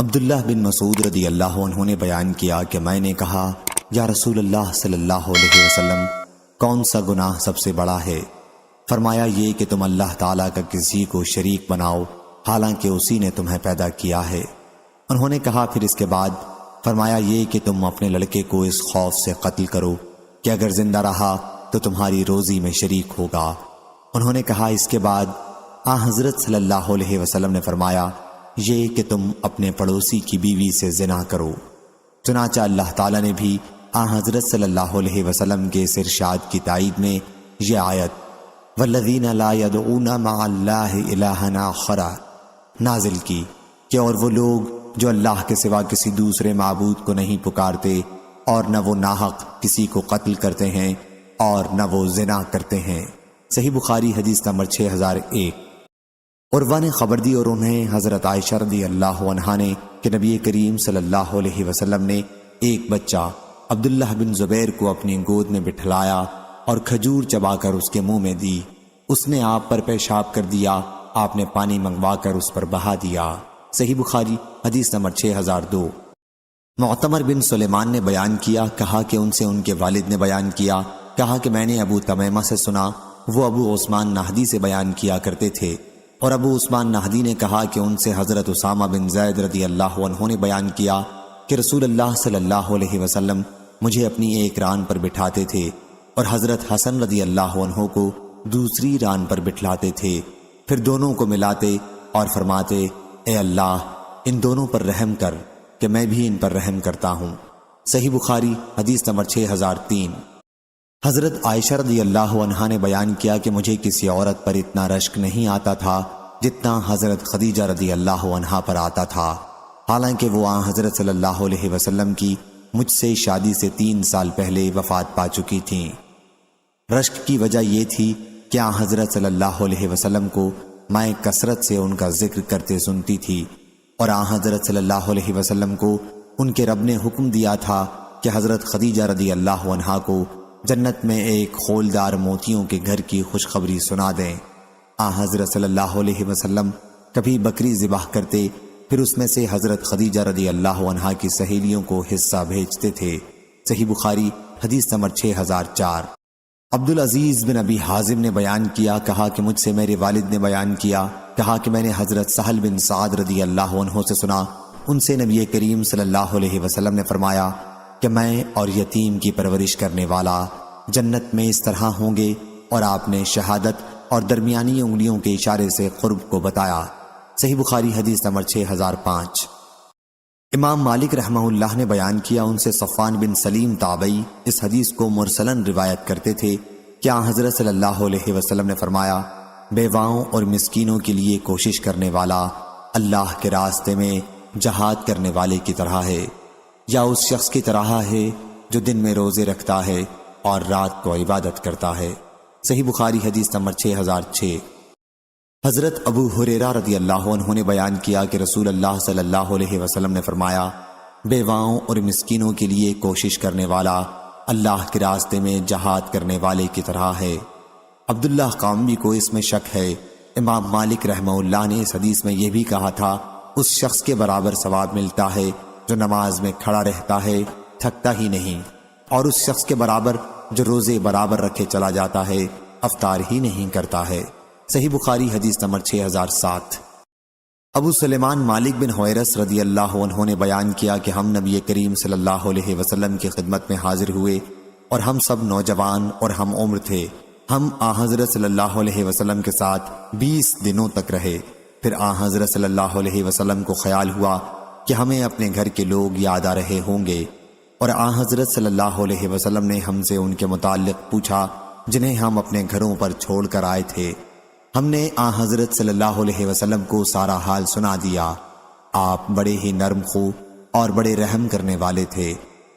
عبداللہ بن مسعود رضی اللہ عنہ نے بیان کیا کہ میں نے کہا یا رسول اللہ صلی اللہ علیہ وسلم کون سا گناہ سب سے بڑا ہے؟ فرمایا یہ کہ تم اللہ تعالیٰ کا کسی کو شریک بناؤ حالانکہ اسی نے تمہیں پیدا کیا ہے۔ انہوں نے کہا پھر اس کے بعد؟ فرمایا یہ کہ تم اپنے لڑکے کو اس خوف سے قتل کرو کہ اگر زندہ رہا تو تمہاری روزی میں شریک ہوگا۔ انہوں نے کہا اس کے بعد؟ حضرت صلی اللہ علیہ وسلم نے فرمایا یہ کہ تم اپنے پڑوسی کی بیوی سے زنا کرو۔ چنانچہ اللہ تعالیٰ نے بھی حضرت صلی اللہ علیہ وسلم کے اس ارشاد کی تائید میں یہ آیت وَالَّذِينَ لَا يَدْعُونَ مَعَ اللَّهِ إِلَٰهًا آخَرَ نازل کی کہ اور وہ لوگ جو اللہ کے سوا کسی دوسرے معبود کو نہیں پکارتے اور نہ وہ ناحق کسی کو قتل کرتے ہیں اور نہ وہ زنا کرتے ہیں۔ صحیح بخاری حدیث نمبر 6001۔ عروہ نے خبر دی اور انہیں حضرت عائشہ رضی اللہ عنہا نے کہ نبی کریم صلی اللہ علیہ وسلم نے ایک بچہ عبداللہ بن زبیر کو اپنی گود میں بٹھلایا اور کھجور چبا کر اس کے منہ میں دی۔ اس نے آپ پر پیشاب کر دیا، آپ نے پانی منگوا کر اس پر بہا دیا۔ صحیح بخاری حدیث نمبر 6002۔ معتمر بن سلیمان نے بیان کیا، کہا کہ ان سے ان کے والد نے بیان کیا، کہا کہ میں نے ابو تمیمہ سے سنا، وہ ابو عثمان نہدی سے بیان کیا کرتے تھے، اور ابو عثمان نہدی نے کہا کہ ان سے حضرت اسامہ بن زید رضی اللہ عنہ نے بیان کیا کہ رسول اللہ صلی اللہ علیہ وسلم مجھے اپنی ایک ران پر بٹھاتے تھے اور حضرت حسن رضی اللہ عنہ کو دوسری ران پر بٹھلاتے تھے، پھر دونوں کو ملاتے اور فرماتے اے اللہ ان دونوں پر رحم کر کہ میں بھی ان پر رحم کرتا ہوں۔ صحیح بخاری حدیث نمبر 6003۔ حضرت عائشہ رضی اللہ عنہا نے بیان کیا کہ مجھے کسی عورت پر اتنا رشک نہیں آتا تھا جتنا حضرت خدیجہ رضی اللہ عنہا پر آتا تھا، حالانکہ وہ حضرت صلی اللہ علیہ وسلم کی مجھ سے شادی سے 3 سال پہلے وفات پا چکی تھیں۔ رشک کی وجہ یہ تھی کہ حضرت صلی اللہ علیہ وسلم کو میں کثرت سے ان کا ذکر کرتے سنتی تھی، اور حضرت صلی اللہ علیہ وسلم کو ان کے رب نے حکم دیا تھا کہ حضرت خدیجہ رضی اللہ عنہا کو جنت میں ایک خولدار موتیوں کے گھر کی خوشخبری سنا دیں۔ حضرت صلی اللہ علیہ وسلم کبھی بکری ذبح کرتے، پھر اس میں سے حضرت خدیجہ رضی اللہ عنہا کی سہیلیوں کو حصہ بھیجتے تھے۔ صحیح بخاری حدیث نمبر 6004۔ عبدالعزیز بن ابی حازم نے بیان کیا، کہا کہ مجھ سے میرے والد نے بیان کیا، کہا کہ میں نے حضرت سہل بن سعد رضی اللہ عنہ سے سنا، ان سے نبی کریم صلی اللہ علیہ وسلم نے فرمایا کہ میں اور یتیم کی پرورش کرنے والا جنت میں اس طرح ہوں گے، اور آپ نے شہادت اور درمیانی انگلیوں کے اشارے سے قرب کو بتایا۔ صحیح بخاری حدیث نمبر 6005۔ امام مالک رحمہ اللہ نے بیان کیا، ان سے صفوان بن سلیم تابعی اس حدیث کو مرسلاً روایت کرتے تھے کہ حضرت صلی اللہ علیہ وسلم نے فرمایا بیواؤں اور مسکینوں کے لیے کوشش کرنے والا اللہ کے راستے میں جہاد کرنے والے کی طرح ہے، یا اس شخص کی طرح ہے جو دن میں روزے رکھتا ہے اور رات کو عبادت کرتا ہے۔ صحیح بخاری حدیث نمبر 6006۔ حضرت ابو ہریرہ رضی اللہ عنہ نے بیان کیا کہ رسول اللہ صلی اللہ علیہ وسلم نے فرمایا بیواؤں اور مسکینوں کے لیے کوشش کرنے والا اللہ کے راستے میں جہاد کرنے والے کی طرح ہے۔ عبداللہ قامبی کو اس میں شک ہے۔ امام مالک رحمہ اللہ نے اس حدیث میں یہ بھی کہا تھا اس شخص کے برابر ثواب ملتا ہے جو نماز میں کھڑا رہتا ہے تھکتا ہی نہیں، اور اس شخص کے برابر جو روزے برابر رکھے چلا جاتا ہے افطار ہی نہیں کرتا ہے۔ صحیح بخاری حدیث نمبر 6007۔ ابو سلیمان مالک بن حویرث رضی اللہ عنہ نے بیان کیا کہ ہم نبی کریم صلی اللہ علیہ وسلم کی خدمت میں حاضر ہوئے اور ہم سب نوجوان اور ہم عمر تھے۔ ہم حضرت صلی اللہ علیہ وسلم کے ساتھ 20 دنوں تک رہے، پھر حضرت صلی اللہ علیہ وسلم کو خیال ہوا کہ ہمیں اپنے گھر کے لوگ یاد آ رہے ہوں گے، اور حضرت صلی اللہ علیہ وسلم نے ہم سے ان کے متعلق پوچھا جنہیں ہم اپنے گھروں پر چھوڑ کر آئے تھے۔ ہم نے حضرت صلی اللہ علیہ وسلم کو سارا حال سنا دیا۔ آپ بڑے ہی نرم خو اور بڑے رحم کرنے والے تھے۔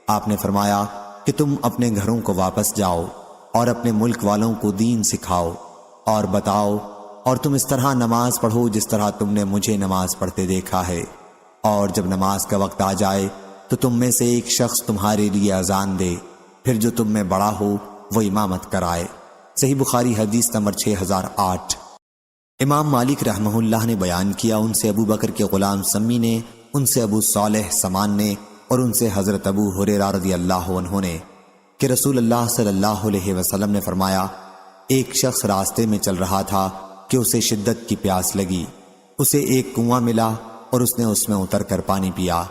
آپ نے فرمایا کہ تم اپنے گھروں کو واپس جاؤ اور اپنے ملک والوں کو دین سکھاؤ اور بتاؤ، اور تم اس طرح نماز پڑھو جس طرح تم نے مجھے نماز پڑھتے دیکھا ہے، اور جب نماز کا وقت آ جائے تو تم میں سے ایک شخص تمہارے لیے اذان دے، پھر جو تم میں بڑا ہو وہ امامت کرائے۔ صحیح بخاری حدیث نمبر 6008۔ امام مالک رحمہ اللہ نے بیان کیا، ان سے ابو بکر کے غلام سمی نے ان سے ابو صالح سمان نے اور ان سے حضرت ابو ہریرہ رضی اللہ عنہ نے کہ رسول اللہ صلی اللہ علیہ وسلم نے فرمایا، ایک شخص راستے میں چل رہا تھا کہ اسے شدت کی پیاس لگی۔ اسے ایک کنواں ملا اور اس نے اس میں اتر کر پانی پیا۔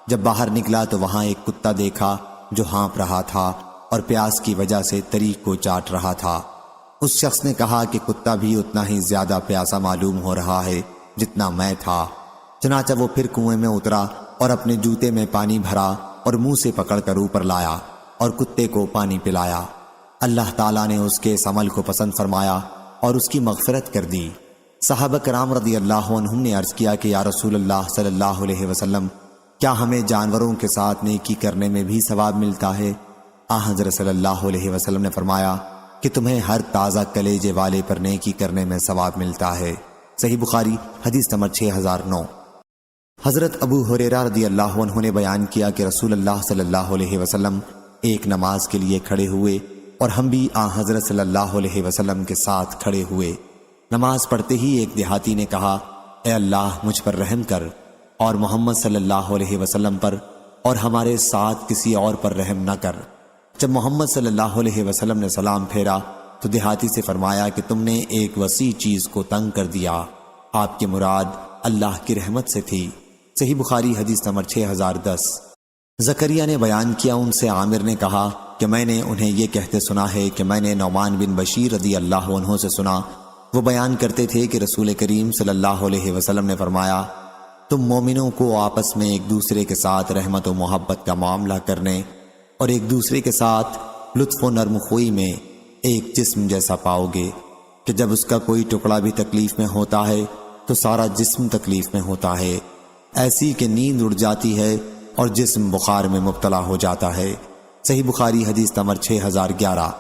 جب باہر نکلا تو وہاں ایک کتا دیکھا جو ہانپ رہا تھا اور پیاس کی وجہ سے طریق کو چاٹ رہا تھا۔ اس شخص نے کہا کہ کتا بھی اتنا ہی زیادہ پیاسا معلوم ہو رہا ہے جتنا میں تھا۔ چنانچہ وہ پھر کنویں میں اترا اور اپنے جوتے میں پانی بھرا اور منہ سے پکڑ کر اوپر لایا اور کتے کو پانی پلایا۔ اللہ تعالیٰ نے اس کے اس عمل کو پسند فرمایا اور اس کی مغفرت کر دی۔ صحابہ کرام رضی اللہ عنہم نے عرض کیا کہ یا رسول اللہ صلی اللہ علیہ وسلم، کیا ہمیں جانوروں کے ساتھ نیکی کرنے میں بھی ثواب ملتا ہے؟ حضرت صلی اللہ علیہ وسلم نے فرمایا کہ تمہیں ہر تازہ کلیجے والے پر نیکی کرنے میں ثواب ملتا ہے۔ صحیح بخاری حدیث نمبر 6009۔ حضرت ابو ہریرہ رضی اللہ عنہ نے بیان کیا کہ رسول اللہ صلی اللہ علیہ وسلم ایک نماز کے لیے کھڑے ہوئے اور ہم بھی حضرت صلی اللہ علیہ وسلم کے ساتھ کھڑے ہوئے۔ نماز پڑھتے ہی ایک دیہاتی نے کہا، اے اللہ مجھ پر رحم کر اور محمد صلی اللہ علیہ وسلم پر اور ہمارے ساتھ کسی اور پر رحم نہ کر۔ جب محمد صلی اللہ علیہ وسلم نے سلام پھیرا تو دیہاتی سے فرمایا کہ تم نے ایک وسیع چیز کو تنگ کر دیا۔ آپ کی مراد اللہ کی رحمت سے تھی۔ صحیح بخاری حدیث نمبر 6010۔ زکریا نے بیان کیا، ان سے عامر نے کہا کہ میں نے انہیں یہ کہتے سنا ہے کہ میں نے نعمان بن بشیر رضی اللہ عنہ سے سنا۔ وہ بیان کرتے تھے کہ رسول کریم صلی اللہ علیہ وسلم نے فرمایا، تم مومنوں کو آپس میں ایک دوسرے کے ساتھ رحمت و محبت کا معاملہ کرنے اور ایک دوسرے کے ساتھ لطف و نرم خوئی میں ایک جسم جیسا پاؤ گے کہ جب اس کا کوئی ٹکڑا بھی تکلیف میں ہوتا ہے تو سارا جسم تکلیف میں ہوتا ہے، ایسی کہ نیند اڑ جاتی ہے اور جسم بخار میں مبتلا ہو جاتا ہے۔ صحیح بخاری حدیث نمبر 6011۔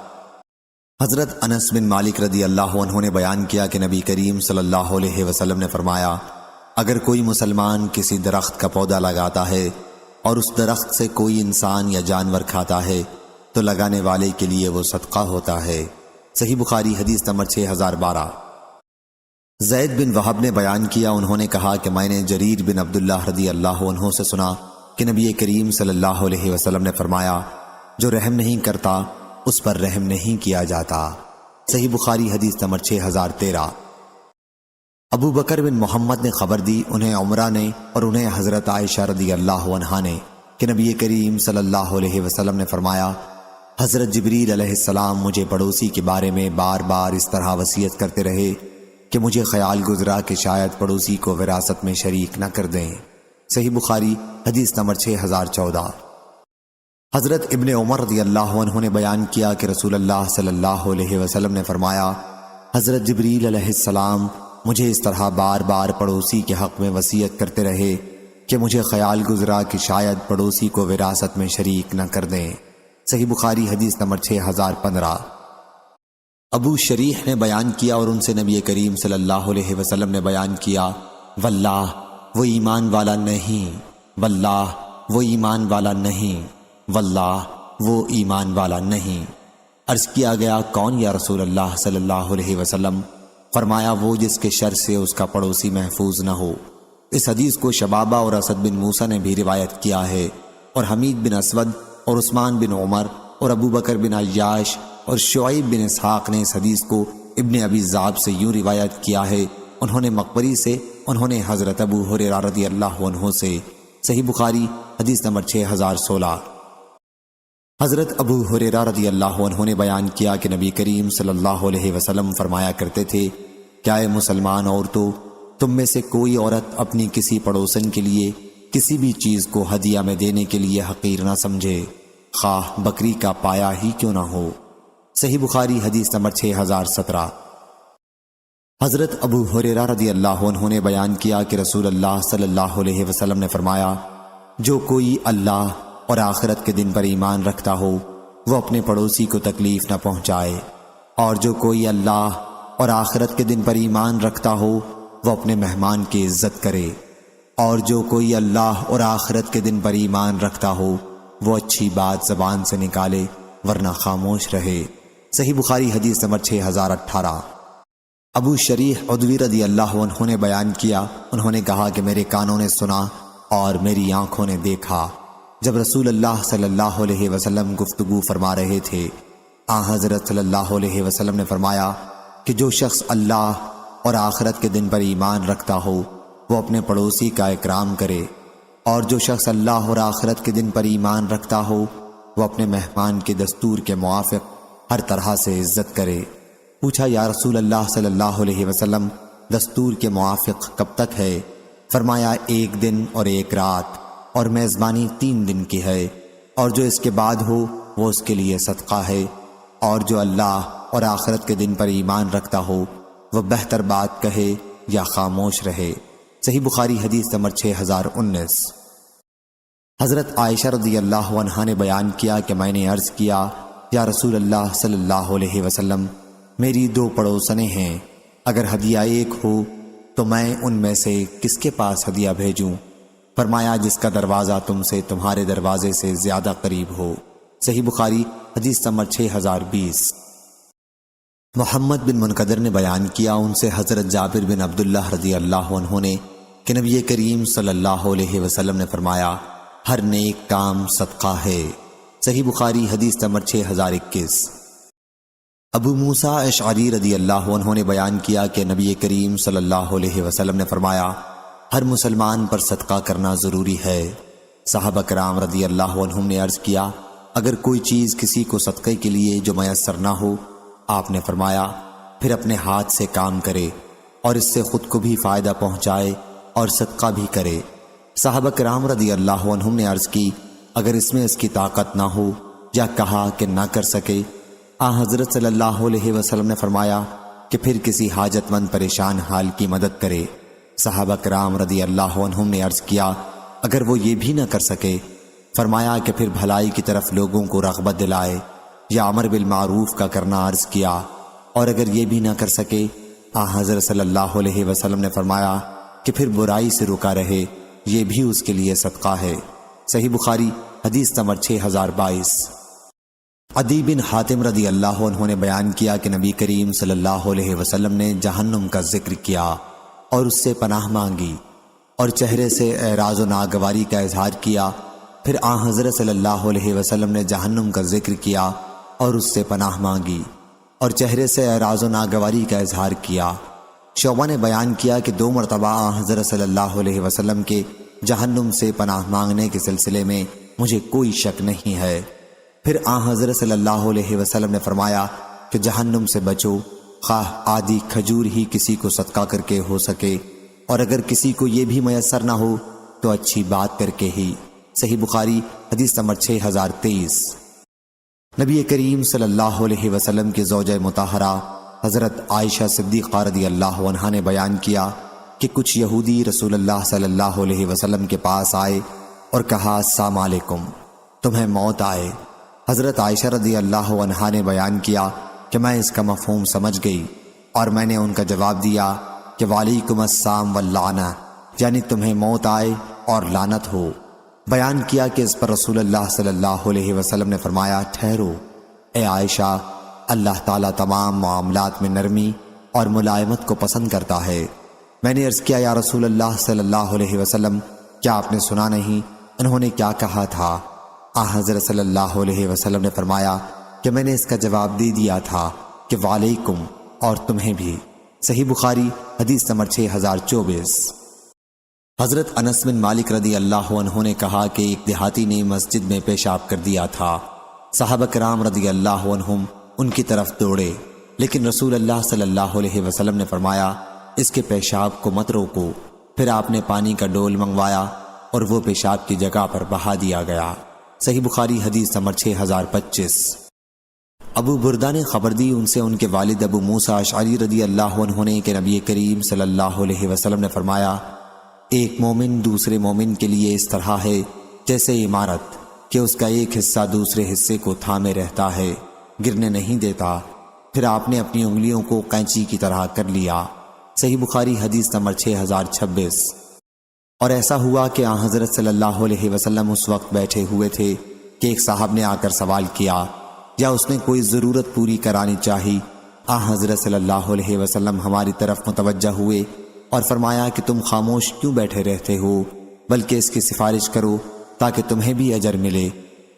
حضرت انس بن مالک رضی اللہ عنہ نے بیان کیا کہ نبی کریم صلی اللہ علیہ وسلم نے فرمایا، اگر کوئی مسلمان کسی درخت کا پودا لگاتا ہے اور اس درخت سے کوئی انسان یا جانور کھاتا ہے تو لگانے والے کے لیے وہ صدقہ ہوتا ہے۔ صحیح بخاری حدیث نمبر 6012۔ زید بن وہب نے بیان کیا، انہوں نے کہا کہ میں نے جریر بن عبداللہ رضی اللہ عنہ سے سنا کہ نبی کریم صلی اللہ علیہ وسلم نے فرمایا، جو رحم نہیں کرتا اس پر رحم نہیں کیا جاتا۔ صحیح بخاری حدیث نمبر 6013۔ ابو بکر بن محمد نے خبر دی، انہیں عمرہ نے اور انہیں حضرت عائشہ رضی اللہ عنہا نے کہ نبی کریم صلی اللہ علیہ وسلم نے فرمایا، حضرت جبریل علیہ السلام مجھے پڑوسی کے بارے میں بار بار اس طرح وصیت کرتے رہے کہ مجھے خیال گزرا کہ شاید پڑوسی کو وراثت میں شریک نہ کر دیں۔ صحیح بخاری حدیث نمبر 6014۔ حضرت ابن عمر رضی اللہ عنہ نے بیان کیا کہ رسول اللہ صلی اللہ علیہ وسلم نے فرمایا، حضرت جبریل علیہ السلام مجھے اس طرح بار بار پڑوسی کے حق میں وصیت کرتے رہے کہ مجھے خیال گزرا کہ شاید پڑوسی کو وراثت میں شریک نہ کر دیں۔ صحیح بخاری حدیث نمبر 6015۔ ابو شریح نے بیان کیا اور ان سے نبی کریم صلی اللہ علیہ وسلم نے بیان کیا، واللہ وہ ایمان والا نہیں، واللہ وہ ایمان والا نہیں، واللہ وہ ایمان والا نہیں۔ عرض کیا گیا، کون یا رسول اللہ صلی اللہ علیہ وسلم؟ فرمایا، وہ جس کے شر سے اس کا پڑوسی محفوظ نہ ہو۔ اس حدیث کو شبابہ اور اسد بن موسیٰ نے بھی روایت کیا ہے، اور حمید بن اسود اور عثمان بن عمر اور ابو بکر بن عیاش اور شعیب بن اسحاق نے اس حدیث کو ابن ابی ذئب سے یوں روایت کیا ہے، انہوں نے مقبری سے، انہوں نے حضرت ابو ہریرہ رضی اللہ عنہ سے۔ صحیح بخاری حدیث نمبر 6016۔ حضرت ابو ہریرہ رضی اللہ عنہ نے بیان کیا کہ نبی کریم صلی اللہ علیہ وسلم فرمایا کرتے تھے، کیا اے مسلمان عورتوں، تم میں سے کوئی عورت اپنی کسی پڑوسن کے لیے کسی بھی چیز کو ہدیہ میں دینے کے لیے حقیر نہ سمجھے، خواہ بکری کا پایا ہی کیوں نہ ہو۔ صحیح بخاری حدیث نمبر 6017۔ حضرت ابو ہریرہ رضی اللہ عنہ نے بیان کیا کہ رسول اللہ صلی اللہ علیہ وسلم نے فرمایا، جو کوئی اللہ اور آخرت کے دن پر ایمان رکھتا ہو وہ اپنے پڑوسی کو تکلیف نہ پہنچائے، اور جو کوئی اللہ اور آخرت کے دن پر ایمان رکھتا ہو وہ اپنے مہمان کی عزت کرے، اور جو کوئی اللہ اور آخرت کے دن پر ایمان رکھتا ہو وہ اچھی بات زبان سے نکالے ورنہ خاموش رہے۔ صحیح بخاری حدیث نمبر 6018۔ ابو شریح عدوی رضی اللہ عنہ نے بیان کیا، انہوں نے کہا کہ میرے کانوں نے سنا اور میری آنکھوں نے دیکھا جب رسول اللہ صلی اللہ علیہ وسلم گفتگو فرما رہے تھے۔ حضرت صلی اللہ علیہ وسلم نے فرمایا کہ جو شخص اللہ اور آخرت کے دن پر ایمان رکھتا ہو وہ اپنے پڑوسی کا اکرام کرے، اور جو شخص اللہ اور آخرت کے دن پر ایمان رکھتا ہو وہ اپنے مہمان کے دستور کے موافق ہر طرح سے عزت کرے۔ پوچھا یا رسول اللہ صلی اللہ علیہ وسلم دستور کے موافق کب تک ہے؟ فرمایا 1 دن اور 1 رات، اور میزبانی 3 دن کی ہے، اور جو اس کے بعد ہو وہ اس کے لیے صدقہ ہے، اور جو اللہ اور آخرت کے دن پر ایمان رکھتا ہو وہ بہتر بات کہے یا خاموش رہے۔ صحیح بخاری حدیث نمبر 6019۔ حضرت عائشہ رضی اللہ عنہا نے بیان کیا کہ میں نے عرض کیا یا رسول اللہ صلی اللہ علیہ وسلم میری 2 پڑوسنیں ہیں، اگر ہدیہ ایک ہو تو میں ان میں سے کس کے پاس ہدیہ بھیجوں؟ فرمایا جس کا دروازہ تم سے تمہارے دروازے سے زیادہ قریب ہو۔ صحیح بخاری حدیث نمبر 6020۔ محمد بن منقدر نے بیان کیا ان سے حضرت جابر بن عبداللہ رضی اللہ عنہ نے کہ نبی کریم صلی اللہ علیہ وسلم نے فرمایا ہر نیک کام صدقہ ہے۔ صحیح بخاری حدیث نمبر 6021۔ ابو موسیٰ اشعری رضی اللہ عنہ نے بیان کیا کہ نبی کریم صلی اللہ علیہ وسلم نے فرمایا ہر مسلمان پر صدقہ کرنا ضروری ہے۔ صحابہ کرام رضی اللہ عنہم نے عرض کیا اگر کوئی چیز کسی کو صدقے کے لیے جو میسر نہ ہو، آپ نے فرمایا پھر اپنے ہاتھ سے کام کرے اور اس سے خود کو بھی فائدہ پہنچائے اور صدقہ بھی کرے۔ صحابہ کرام رضی اللہ عنہم نے عرض کی اگر اس میں اس کی طاقت نہ ہو یا کہا کہ نہ کر سکے، حضرت صلی اللہ علیہ وسلم نے فرمایا کہ پھر کسی حاجت مند پریشان حال کی مدد کرے۔ صحابہ کرام رضی اللہ عنہم نے عرض کیا اگر وہ یہ بھی نہ کر سکے، فرمایا کہ پھر بھلائی کی طرف لوگوں کو رغبت دلائے یا امر بالمعروف کا کرنا عرض کیا، اور اگر یہ بھی نہ کر سکے حضرت صلی اللہ علیہ وسلم نے فرمایا کہ پھر برائی سے رکا رہے، یہ بھی اس کے لیے صدقہ ہے۔ صحیح بخاری حدیث نمبر 6022۔ عدی بن حاتم رضی اللہ عنہ نے بیان کیا کہ نبی کریم صلی اللہ علیہ وسلم نے جہنم کا ذکر کیا اور اس سے پناہ مانگی اور چہرے سے اعراض و ناگواری کا اظہار کیا، پھر حضرت صلی اللہ علیہ وسلم نے جہنم کا ذکر کیا اور اس سے پناہ مانگی اور چہرے سے اعراض و ناگواری کا اظہار کیا۔ شعبہ نے بیان کیا کہ 2 مرتبہ حضرت صلی اللہ علیہ وسلم کے جہنم سے پناہ مانگنے کے سلسلے میں مجھے کوئی شک نہیں ہے۔ پھر حضرت صلی اللہ علیہ وسلم نے فرمایا کہ جہنم سے بچو، خواہ آدھی کھجور ہی کسی کو صدقہ کر کے ہو سکے، اور اگر کسی کو یہ بھی میسر نہ ہو تو اچھی بات کر کے ہی۔ صحیح بخاری حدیث نمبر 6023۔ نبی کریم صلی اللہ علیہ وسلم کی زوجہ مطہرہ حضرت عائشہ صدیقہ رضی اللہ عنہا نے بیان کیا کہ کچھ یہودی رسول اللہ صلی اللہ علیہ وسلم کے پاس آئے اور کہا السلام علیکم، تمہیں موت آئے۔ حضرت عائشہ رضی اللہ عنہا نے بیان کیا کہ میں اس کا مفہوم سمجھ گئی اور میں نے ان کا جواب دیا کہ وعلیکم السلام واللعنہ، یعنی تمہیں موت آئے اور لعنت ہو۔ بیان کیا کہ اس پر رسول اللہ صلی اللہ علیہ وسلم نے فرمایا ٹھہرو اے عائشہ، اللہ تعالیٰ تمام معاملات میں نرمی اور ملائمت کو پسند کرتا ہے۔ میں نے عرض کیا یا رسول اللہ صلی اللہ علیہ وسلم کیا آپ نے سنا نہیں انہوں نے کیا کہا تھا؟ حضرت صلی اللہ علیہ وسلم نے فرمایا کہ میں نے اس کا جواب دے دیا تھا کہ وعلیکم اور تمہیں بھی۔ صحیح بخاری حدیث نمبر 6024۔ حضرت انس بن مالک رضی اللہ عنہ نے کہا کہ ایک دیہاتی نے مسجد میں پیشاب کر دیا تھا، صحابہ کرام رضی اللہ عنہم ان کی طرف دوڑے، لیکن رسول اللہ صلی اللہ علیہ وسلم نے فرمایا اس کے پیشاب کو مت روکو۔ پھر آپ نے پانی کا ڈول منگوایا اور وہ پیشاب کی جگہ پر بہا دیا گیا۔ صحیح بخاری حدیث نمبر 6025۔ ابو بردہ نے خبر دی ان سے ان کے والد ابو موسیٰ اشعری رضی اللہ عنہ نے کہ نبی کریم صلی اللہ علیہ وسلم نے فرمایا ایک مومن دوسرے مومن کے لیے اس طرح ہے جیسے عمارت کہ اس کا ایک حصہ دوسرے حصے کو تھامے رہتا ہے، گرنے نہیں دیتا۔ پھر آپ نے اپنی انگلیوں کو قینچی کی طرح کر لیا۔ صحیح بخاری حدیث نمبر 6026۔ اور ایسا ہوا کہ حضرت صلی اللہ علیہ وسلم اس وقت بیٹھے ہوئے تھے کہ ایک صاحب نے آ کر سوال کیا یا اس نے کوئی ضرورت پوری کرانی چاہی۔ حضرت صلی اللہ علیہ وسلم ہماری طرف متوجہ ہوئے اور فرمایا کہ تم خاموش کیوں بیٹھے رہتے ہو؟ بلکہ اس کی سفارش کرو تاکہ تمہیں بھی اجر ملے،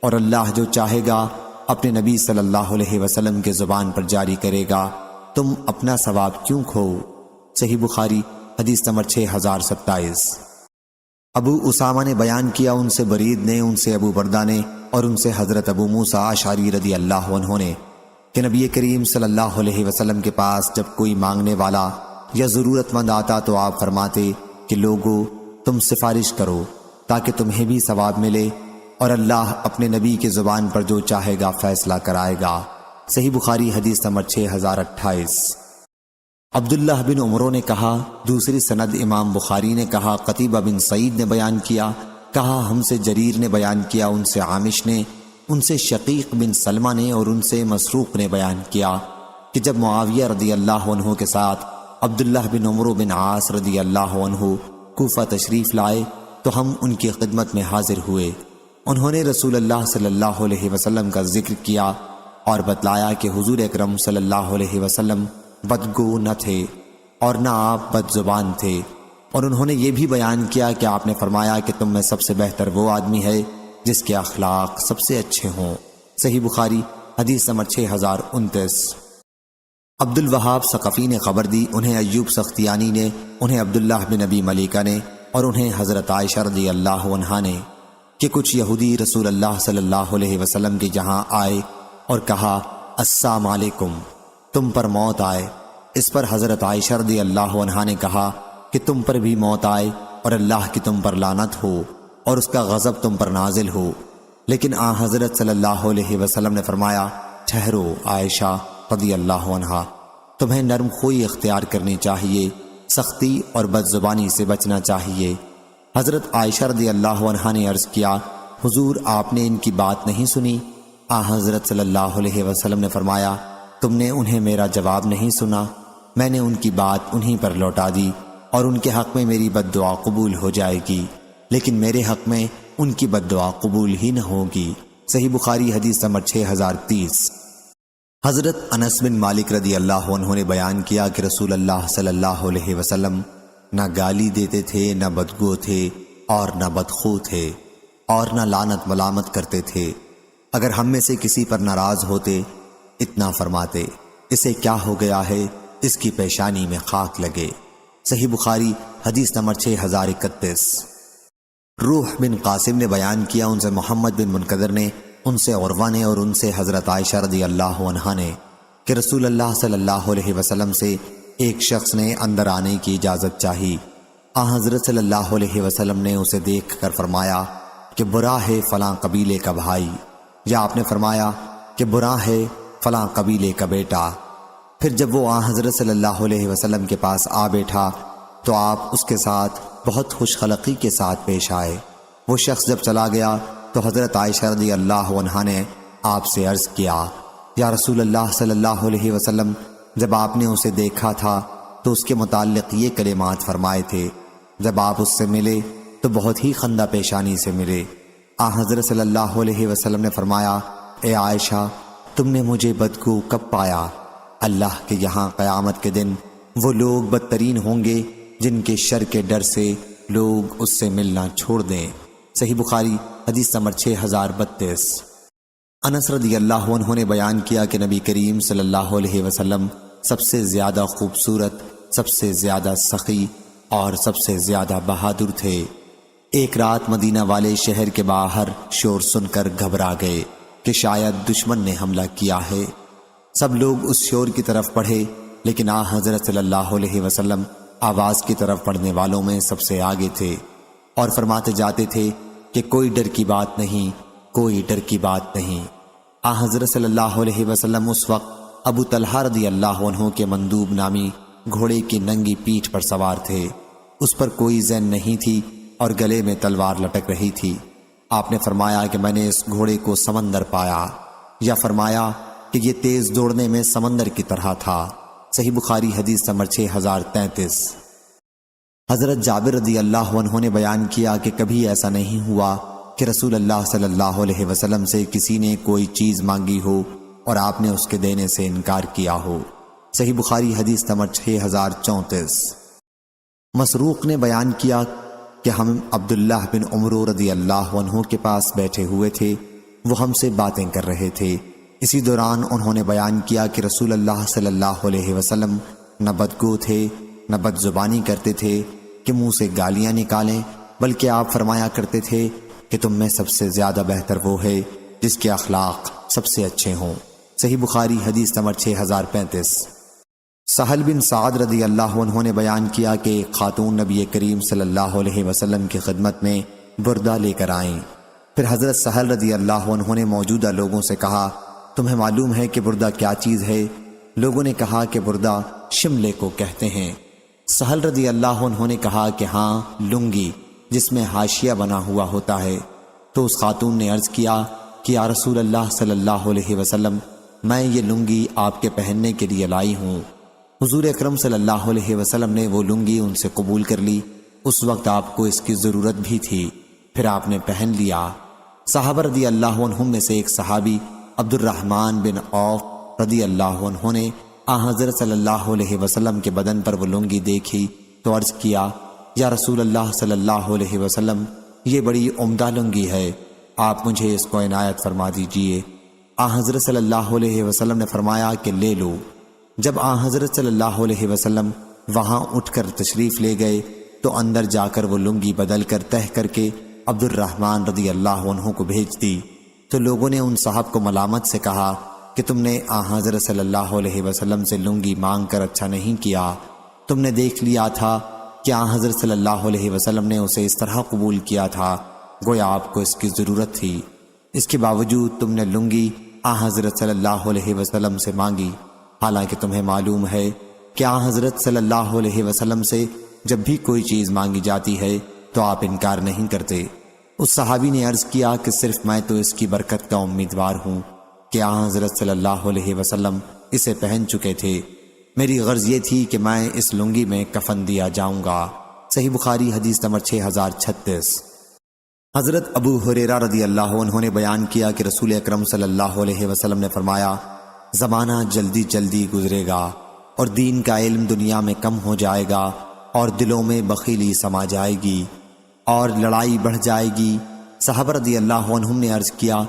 اور اللہ جو چاہے گا اپنے نبی صلی اللہ علیہ وسلم کے زبان پر جاری کرے گا، تم اپنا ثواب کیوں کھو؟ صحیح بخاری حدیث نمبر 6027۔ ابو اسامہ نے بیان کیا، ان سے برید نے، ان سے ابو بردہ نے، اور ان سے حضرت ابو موسیٰ اشعری رضی اللہ عنہ نے کہ نبی کریم صلی اللہ علیہ وسلم کے پاس جب کوئی مانگنے والا یا ضرورت مند آتا تو آپ فرماتے کہ لوگو تم سفارش کرو تاکہ تمہیں بھی ثواب ملے، اور اللہ اپنے نبی کے زبان پر جو چاہے گا فیصلہ کرائے گا۔ صحیح بخاری حدیث نمبر 6028۔ عبداللہ بن عمرو نے کہا، دوسری سند امام بخاری نے کہا، قتیبہ بن سعید نے بیان کیا، کہا ہم سے جریر نے بیان کیا، ان سے عامش نے، ان سے شقیق بن سلمہ نے، اور ان سے مسروق نے بیان کیا کہ جب معاویہ رضی اللہ عنہ کے ساتھ عبداللہ بن عمرو بن عاص رضی اللہ عنہ کوفہ تشریف لائے تو ہم ان کی خدمت میں حاضر ہوئے۔ انہوں نے رسول اللہ صلی اللہ علیہ وسلم کا ذکر کیا اور بتلایا کہ حضور اکرم صلی اللہ علیہ وسلم بدگو نہ تھے اور نہ آپ بد زبان تھے، اور انہوں نے یہ بھی بیان کیا کہ آپ نے فرمایا کہ تم میں سب سے بہتر وہ آدمی ہے جس کے اخلاق سب سے اچھے ہوں۔ صحیح بخاری حدیث نمبر 6029۔ عبد الوہاب ثقفی نے خبر دی، انہیں ایوب سختیانی نے، انہیں عبداللہ بن ابی ملیکہ نے، اور انہیں حضرت عائشہ رضی اللہ عنہا نے کہ کچھ یہودی رسول اللہ صلی اللہ علیہ وسلم کے جہاں آئے اور کہا السلام علیکم، تم پر موت آئے۔ اس پر حضرت عائشہ رضی اللہ عنہا نے کہا کہ تم پر بھی موت آئے اور اللہ کی تم پر لعنت ہو اور اس کا غضب تم پر نازل ہو۔ لیکن حضرت صلی اللہ علیہ وسلم نے فرمایا، ٹھہرو عائشہ رضی اللہ عنہا، تمہیں نرم خوئی اختیار کرنی چاہیے، سختی اور بد زبانی سے بچنا چاہیے۔ حضرت عائشہ رضی اللہ عنہا نے عرض کیا، حضور آپ نے ان کی بات نہیں سنی؟ حضرت صلی اللہ علیہ وسلم نے فرمایا، تم نے انہیں میرا جواب نہیں سنا، میں نے ان کی بات انہیں پر لوٹا دی، اور ان کے حق میں میری بد دعا قبول ہو جائے گی، لیکن میرے حق میں ان کی بد دعا قبول ہی نہ ہوگی۔ صحیح بخاری حدیث نمبر 6030۔ حضرت انس بن مالک رضی اللہ عنہ نے بیان کیا کہ رسول اللہ صلی اللہ علیہ وسلم نہ گالی دیتے تھے، نہ بدگو تھے، اور نہ بدخو تھے، اور نہ لعنت ملامت کرتے تھے۔ اگر ہم میں سے کسی پر ناراض ہوتے اتنا فرماتے، اسے کیا ہو گیا ہے، اس کی پیشانی میں خاک لگے۔ صحیح بخاری حدیث نمبر 6031۔ روح بن قاسم نے بیان کیا، ان سے محمد بن منقدر نے، ان سے عروہ نے، اور ان سے حضرت عائشہ رضی اللہ عنہا نے کہ رسول اللہ صلی اللہ علیہ وسلم سے ایک شخص نے اندر آنے کی اجازت چاہی۔ حضرت صلی اللہ علیہ وسلم نے اسے دیکھ کر فرمایا کہ برا ہے فلاں قبیلے کا بھائی، یا آپ نے فرمایا کہ برا ہے فلاں قبیلے کا بیٹا۔ پھر جب وہ حضرت صلی اللہ علیہ وسلم کے پاس آ بیٹھا تو آپ اس کے ساتھ بہت خوش خلقی کے ساتھ پیش آئے۔ وہ شخص جب چلا گیا تو حضرت عائشہ رضی اللہ عنہا نے آپ سے عرض کیا، یا رسول اللہ صلی اللہ علیہ وسلم، جب آپ نے اسے دیکھا تھا تو اس کے متعلق یہ کلمات فرمائے تھے، جب آپ اس سے ملے تو بہت ہی خندہ پیشانی سے ملے۔ حضرت صلی اللہ علیہ وسلم نے فرمایا، اے عائشہ، تم نے مجھے بدگو کب پایا؟ اللہ کے یہاں قیامت کے دن وہ لوگ بدترین ہوں گے جن کے شر کے ڈر سے لوگ اس سے ملنا چھوڑ دیں۔ صحیح بخاری حدیث نمبر 6032۔ انس رضی اللہ عنہ نے بیان کیا کہ نبی کریم صلی اللہ علیہ وسلم سب سے زیادہ خوبصورت، سب سے زیادہ سخی اور سب سے زیادہ بہادر تھے۔ ایک رات مدینہ والے شہر کے باہر شور سن کر گھبرا گئے کہ شاید دشمن نے حملہ کیا ہے۔ سب لوگ اس شور کی طرف پڑھے، لیکن حضرت صلی اللہ علیہ وسلم آواز کی طرف پڑھنے والوں میں سب سے آگے تھے اور فرماتے جاتے تھے کہ کوئی ڈر کی بات نہیں، کوئی ڈر کی بات نہیں۔ حضرت صلی اللہ علیہ وسلم اس وقت ابو طلحہ رضی اللہ عنہ کے مندوب نامی گھوڑے کی ننگی پیٹھ پر سوار تھے۔ اس پر کوئی زین نہیں تھی اور گلے میں تلوار لٹک رہی تھی۔ آپ نے فرمایا کہ میں نے اس گھوڑے کو سمندر پایا، یا فرمایا کہ یہ تیز دوڑنے میں سمندر کی طرح تھا۔ صحیح بخاری حدیث نمبر 6033۔ حضرت جابر رضی اللہ عنہ نے بیان کیا کہ کبھی ایسا نہیں ہوا کہ رسول اللہ صلی اللہ علیہ وسلم سے کسی نے کوئی چیز مانگی ہو اور آپ نے اس کے دینے سے انکار کیا ہو۔ صحیح بخاری حدیث نمبر 6034۔ مسروق نے بیان کیا کہ ہم عبداللہ بن عمرو رضی اللہ عنہ کے پاس بیٹھے ہوئے تھے، وہ ہم سے باتیں کر رہے تھے۔ اسی دوران انہوں نے بیان کیا کہ رسول اللہ صلی اللہ علیہ وسلم نہ بدگو تھے نہ بد زبانی کرتے تھے کہ منہ سے گالیاں نکالیں، بلکہ آپ فرمایا کرتے تھے کہ تم میں سب سے زیادہ بہتر وہ ہے جس کے اخلاق سب سے اچھے ہوں۔ صحیح بخاری حدیث نمبر 6035۔ سہل بن سعد رضی اللہ عنہ نے بیان کیا کہ ایک خاتون نبی کریم صلی اللہ علیہ وسلم کی خدمت میں بردہ لے کر آئیں۔ پھر حضرت سہل رضی اللہ عنہ نے موجودہ لوگوں سے کہا، تمہیں معلوم ہے کہ بردہ کیا چیز ہے؟ لوگوں نے کہا کہ بردہ شملے کو کہتے ہیں۔ سہل رضی اللہ عنہ نے کہا کہ ہاں، لنگی جس میں حاشیہ بنا ہوا ہوتا ہے۔ تو اس خاتون نے عرض کیا کہ یا رسول اللہ صلی اللہ علیہ وسلم، میں یہ لنگی آپ کے پہننے کے لیے لائی ہوں۔ حضور اکرم صلی اللہ علیہ وسلم نے وہ لنگی ان سے قبول کر لی۔ اس وقت آپ کو اس کی ضرورت بھی تھی، پھر آپ نے پہن لیا۔ صحابہ رضی اللہ عنہم میں سے ایک صحابی عبد الرحمن بن عوف رضی اللہ عنہ نے حضرت صلی اللہ علیہ وسلم کے بدن پر وہ لنگی دیکھی تو عرض کیا، یا رسول اللہ صلی اللہ علیہ وسلم، یہ بڑی عمدہ لنگی ہے، آپ مجھے اس کو عنایت فرما دیجئے۔ حضرت صلی اللہ علیہ وسلم نے فرمایا کہ لے لو۔ جب حضرت صلی اللہ علیہ وسلم وہاں اٹھ کر تشریف لے گئے تو اندر جا کر وہ لنگی بدل کر تہہ کر کے عبد الرحمن رضی اللہ عنہ کو بھیج دی۔ تو لوگوں نے ان صاحب کو ملامت سے کہا کہ تم نے حضرت صلی اللہ علیہ وسلم سے لنگی مانگ کر اچھا نہیں کیا، تم نے دیکھ لیا تھا کہ حضرت صلی اللہ علیہ وسلم نے اسے اس طرح قبول کیا تھا گویا آپ کو اس کی ضرورت تھی، اس کے باوجود تم نے لنگی حضرت صلی اللہ علیہ وسلم سے مانگی، حالانکہ تمہیں معلوم ہے کہ حضرت صلی اللہ علیہ وسلم سے جب بھی کوئی چیز مانگی جاتی ہے تو آپ انکار نہیں کرتے۔ اس صحابی نے عرض کیا کہ صرف میں تو اس کی برکت کا امیدوار ہوں کہ حضرت صلی اللہ علیہ وسلم اسے پہن چکے تھے، میری غرض یہ تھی کہ میں اس لنگی میں کفن دیا جاؤں گا۔ صحیح بخاری حدیث نمبر 6036۔ حضرت ابو ہریرہ رضی اللہ عنہ نے بیان کیا کہ رسول اکرم صلی اللہ علیہ وسلم نے فرمایا، زمانہ جلدی جلدی گزرے گا اور دین کا علم دنیا میں کم ہو جائے گا اور دلوں میں بخیلی سما جائے گی اور لڑائی بڑھ جائے گی۔ صحابہ رضی اللہ عنہم نے عرض کیا،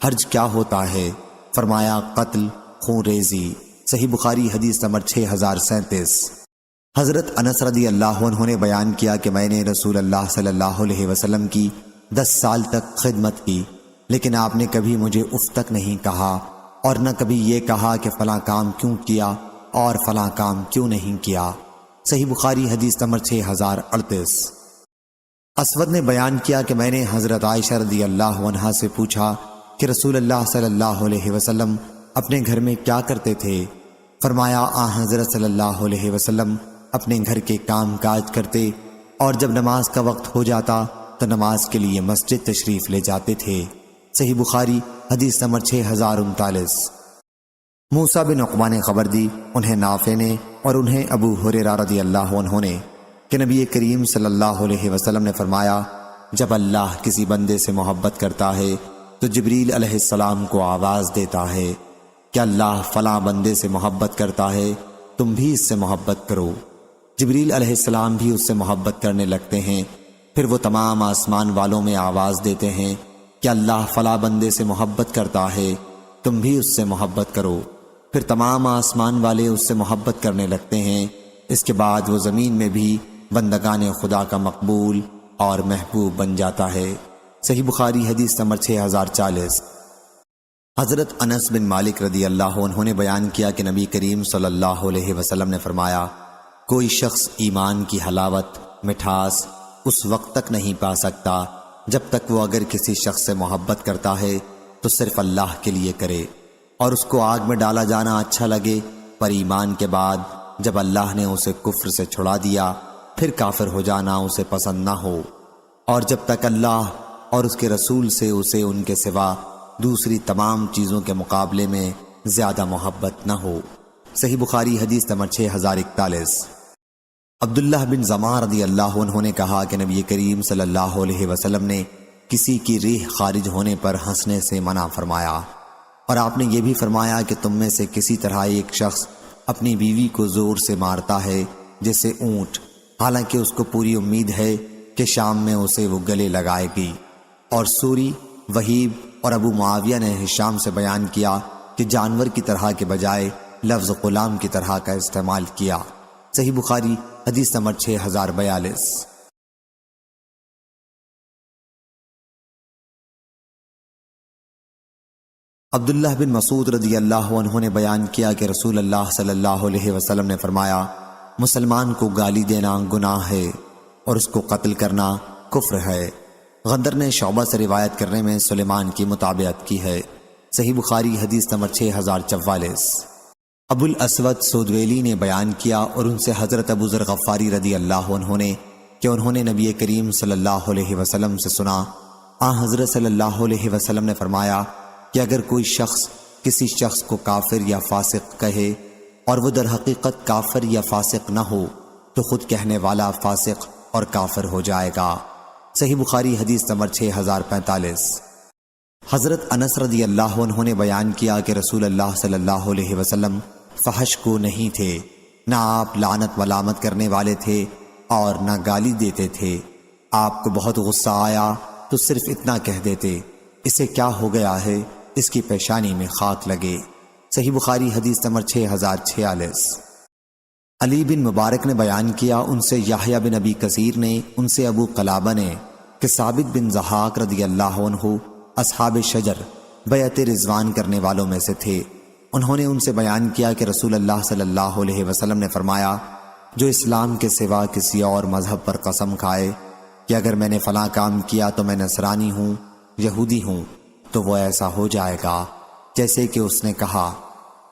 حرج کیا ہوتا ہے؟ فرمایا، قتل، خون ریزی۔ صحیح بخاری حدیث نمبر 6037۔ حضرت انس رضی اللہ عنہ نے بیان کیا کہ میں نے رسول اللہ صلی اللہ علیہ وسلم کی 10 سال تک خدمت کی، لیکن آپ نے کبھی مجھے اف تک نہیں کہا اور نہ کبھی یہ کہا کہ فلاں کام کیوں کیا اور فلاں کام کیوں نہیں کیا۔ صحیح بخاری حدیث نمبر 6038۔ اسود نے بیان کیا کہ میں نے حضرت عائشہ رضی اللہ عنہا سے پوچھا کہ رسول اللہ صلی اللہ علیہ وسلم اپنے گھر میں کیا کرتے تھے؟ فرمایا، حضرت صلی اللہ علیہ وسلم اپنے گھر کے کام کاج کرتے اور جب نماز کا وقت ہو جاتا تو نماز کے لیے مسجد تشریف لے جاتے تھے۔ صحیح بخاری حدیث نمبر 6039۔ موسیٰ بن عقبہ نے خبر دی، انہیں نافع نے اور انہیں ابو ہریرہ رضی اللہ عنہ نے، کہ نبی کریم صلی اللہ علیہ وسلم نے فرمایا، جب اللہ کسی بندے سے محبت کرتا ہے تو جبریل علیہ السلام کو آواز دیتا ہے کہ اللہ فلاں بندے سے محبت کرتا ہے، تم بھی اس سے محبت کرو۔ جبریل علیہ السلام بھی اس سے محبت کرنے لگتے ہیں، پھر وہ تمام آسمان والوں میں آواز دیتے ہیں کہ اللہ فلاں بندے سے محبت کرتا ہے، تم بھی اس سے محبت کرو۔ پھر تمام آسمان والے اس سے محبت کرنے لگتے ہیں۔ اس کے بعد وہ زمین میں بھی بندگان خدا کا مقبول اور محبوب بن جاتا ہے۔ صحیح بخاری حدیث نمبر 6040۔ حضرت انس بن مالک رضی اللہ عنہ نے بیان کیا کہ نبی کریم صلی اللہ علیہ وسلم نے فرمایا، کوئی شخص ایمان کی حلاوت، مٹھاس اس وقت تک نہیں پا سکتا جب تک وہ اگر کسی شخص سے محبت کرتا ہے تو صرف اللہ کے لیے کرے اور اس کو آگ میں ڈالا جانا اچھا لگے، پر ایمان کے بعد جب اللہ نے اسے کفر سے چھڑا دیا پھر کافر ہو جانا اسے پسند نہ ہو، اور جب تک اللہ اور اس کے رسول سے اسے ان کے سوا دوسری تمام چیزوں کے مقابلے میں زیادہ محبت نہ ہو۔ صحیح بخاری حدیث نمبر 6041۔ عبداللہ بن زمار رضی اللہ عنہ نے کہا کہ نبی کریم صلی اللہ علیہ وسلم نے کسی کی ریح خارج ہونے پر ہنسنے سے منع فرمایا، اور آپ نے یہ بھی فرمایا کہ تم میں سے کسی طرح ایک شخص اپنی بیوی کو زور سے مارتا ہے جیسے اونٹ، حالانکہ اس کو پوری امید ہے کہ شام میں اسے وہ گلے لگائے گی۔ اور سوری، وہیب اور ابو معاویہ نے ہشام سے بیان کیا کہ جانور کی طرح کے بجائے لفظ غلام کی طرح کا استعمال کیا۔ صحیح بخاری حدیث نمبر 6042۔ عبداللہ بن مسعود رضی اللہ عنہ نے بیان کیا کہ رسول اللہ صلی اللہ علیہ وسلم نے فرمایا، مسلمان کو گالی دینا گناہ ہے اور اس کو قتل کرنا کفر ہے۔ غندر نے شعبہ سے روایت کرنے میں سلیمان کی مطابقت کی ہے۔ صحیح بخاری حدیث نمبر 6044۔ ابو الاسود سودویلی نے بیان کیا اور ان سے حضرت ابو ذر غفاری رضی اللہ عنہ نے کہ انہوں نے نبی کریم صلی اللہ علیہ وسلم سے سنا، حضرت صلی اللہ علیہ وسلم نے فرمایا کہ اگر کوئی شخص کسی شخص کو کافر یا فاسق کہے اور وہ در حقیقت کافر یا فاسق نہ ہو تو خود کہنے والا فاسق اور کافر ہو جائے گا۔ صحیح بخاری حدیث نمبر 6045۔ حضرت انس رضی اللہ عنہ نے بیان کیا کہ رسول اللہ صلی اللہ علیہ وسلم فحش کو نہیں تھے، نہ آپ لعنت ملامت کرنے والے تھے اور نہ گالی دیتے تھے۔ آپ کو بہت غصہ آیا تو صرف اتنا کہہ دیتے، اسے کیا ہو گیا ہے، اس کی پیشانی میں خاک لگے۔ صحیح بخاری حدیث نمبر 6046۔ علی بن مبارک نے بیان کیا، ان سے یحییٰ بن ابی کثیر نے، ان سے ابو قلابہ نے کہ ثابت بن ضحاک رضی اللہ عنہ اصحاب شجر بیعت رضوان کرنے والوں میں سے تھے۔ انہوں نے ان سے بیان کیا کہ رسول اللہ صلی اللہ علیہ وسلم نے فرمایا، جو اسلام کے سوا کسی اور مذہب پر قسم کھائے کہ اگر میں نے فلاں کام کیا تو میں نصرانی ہوں، یہودی ہوں، تو وہ ایسا ہو جائے گا جیسے کہ اس نے کہا۔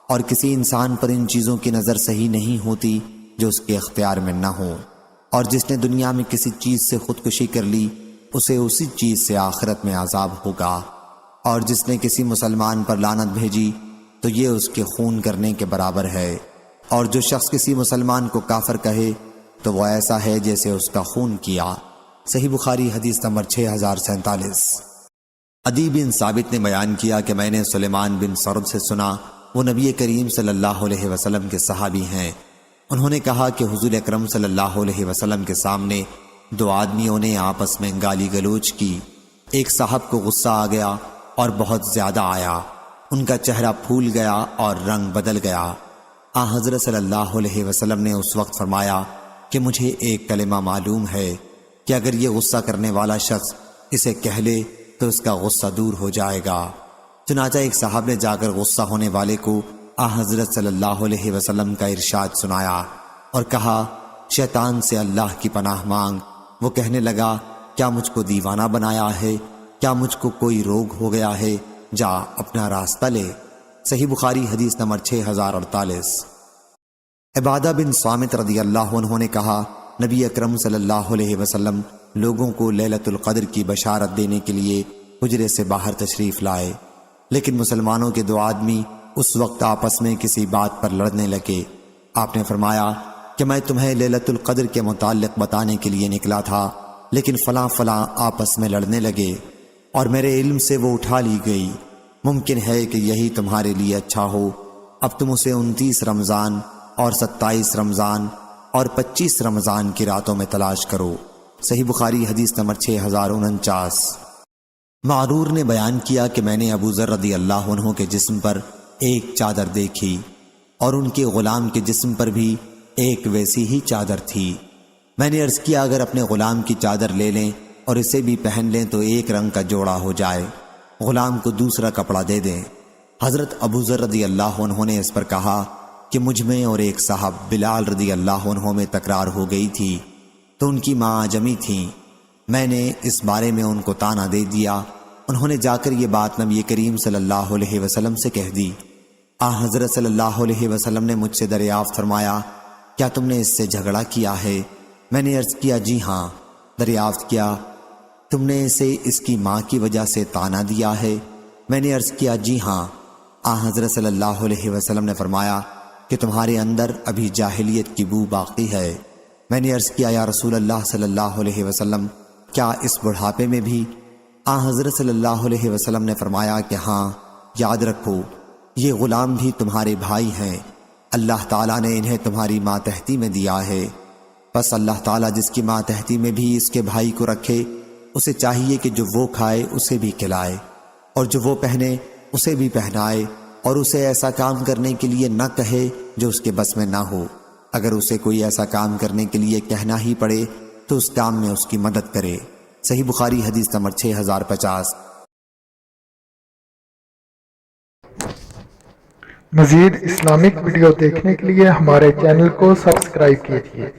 اور کسی انسان پر ان چیزوں کی نظر صحیح نہیں ہوتی جو اس کے اختیار میں نہ ہو، اور جس نے دنیا میں کسی چیز سے خودکشی کر لی اسے اسی چیز سے آخرت میں عذاب ہوگا، اور جس نے کسی مسلمان پر لعنت بھیجی تو یہ اس کے خون کرنے کے برابر ہے، اور جو شخص کسی مسلمان کو کافر کہے تو وہ ایسا ہے جیسے اس کا خون کیا۔ صحیح بخاری حدیث نمبر 6047۔ عدی بن ثابت نے بیان کیا کہ میں نے سلیمان بن سرد سے سنا، وہ نبی کریم صلی اللہ علیہ وسلم کے صحابی ہیں۔ انہوں نے کہا کہ حضور اکرم صلی اللہ علیہ وسلم کے سامنے دو آدمیوں نے آپس میں گالی گلوچ کی۔ ایک صاحب کو غصہ آ گیا اور بہت زیادہ آیا، ان کا چہرہ پھول گیا اور رنگ بدل گیا۔ حضرت صلی اللہ علیہ وسلم نے اس وقت فرمایا کہ مجھے ایک کلمہ معلوم ہے کہ اگر یہ غصہ کرنے والا شخص اسے کہہ لے تو اس کا غصہ دور ہو جائے گا۔ چنانچہ ایک صاحب نے جا کر غصہ ہونے والے کو حضرت صلی اللہ علیہ وسلم کا ارشاد سنایا اور کہا، شیطان سے اللہ کی پناہ مانگ۔ وہ کہنے لگا، کیا مجھ کو دیوانہ بنایا ہے؟ کیا مجھ کو کوئی روگ ہو گیا ہے؟ جا اپنا راستہ لے۔ صحیح بخاری حدیث نمبر 6048۔ عبادہ بن صامت رضی اللہ عنہ نے کہا، نبی اکرم صلی اللہ علیہ وسلم لوگوں کو لیلۃ القدر کی بشارت دینے کے لیے حجرے سے باہر تشریف لائے، لیکن مسلمانوں کے دو آدمی اس وقت آپس میں کسی بات پر لڑنے لگے۔ آپ نے فرمایا کہ میں تمہیں لیلۃ القدر کے متعلق بتانے کے لیے نکلا تھا، لیکن فلاں فلاں آپس میں لڑنے لگے اور میرے علم سے وہ اٹھا لی گئی۔ ممکن ہے کہ یہی تمہارے لیے اچھا ہو، اب تم اسے 29 رمضان اور 27 رمضان اور 25 رمضان کی راتوں میں تلاش کرو۔ صحیح بخاری حدیث نمبر 6049۔ معرور نے بیان کیا کہ میں نے ابو ذر رضی اللہ عنہ کے جسم پر ایک چادر دیکھی اور ان کے غلام کے جسم پر بھی ایک ویسی ہی چادر تھی۔ میں نے عرض کیا، اگر اپنے غلام کی چادر لے لیں اور اسے بھی پہن لیں تو ایک رنگ کا جوڑا ہو جائے، غلام کو دوسرا کپڑا دے دیں۔ حضرت ابو ذر رضی اللہ عنہ نے اس پر کہا کہ مجھ میں اور ایک صاحب بلال رضی اللہ عنہ میں تکرار ہو گئی تھی، تو ان کی ماں اعجمی تھیں۔ میں نے اس بارے میں ان کو طعنہ دے دیا۔ انہوں نے جا کر یہ بات نبی کریم صلی اللہ علیہ وسلم سے کہہ دی۔ حضرت صلی اللہ علیہ وسلم نے مجھ سے دریافت فرمایا، کیا تم نے اس سے جھگڑا کیا ہے؟ میں نے عرض کیا، جی ہاں۔ دریافت کیا، تم نے اسے اس کی ماں کی وجہ سے طعنہ دیا ہے؟ میں نے عرض کیا، جی ہاں۔ حضرت صلی اللہ علیہ وسلم نے فرمایا کہ تمہارے اندر ابھی جاہلیت کی بو باقی ہے۔ میں نے عرض کیا، یا رسول اللہ صلی اللہ علیہ وسلم، کیا اس بڑھاپے میں بھی؟ حضرت صلی اللہ علیہ وسلم نے فرمایا کہ ہاں، یاد رکھو یہ غلام بھی تمہارے بھائی ہیں، اللہ تعالیٰ نے انہیں تمہاری ماتحتی میں دیا ہے، بس اللہ تعالیٰ جس کی ماتحتی میں بھی اس کے بھائی کو رکھے، اسے چاہیے کہ جو وہ کھائے اسے بھی کھلائے، اور جو وہ پہنے اسے بھی پہنائے، اور اسے ایسا کام کرنے کے لیے نہ کہے جو اس کے بس میں نہ ہو۔ اگر اسے کوئی ایسا کام کرنے کے لیے کہنا ہی پڑے تو اس کام میں اس کی مدد کرے۔ صحیح بخاری حدیث نمبر 6050۔ مزید اسلامک ویڈیو دیکھنے کے لیے ہمارے چینل کو سبسکرائب کیجیے۔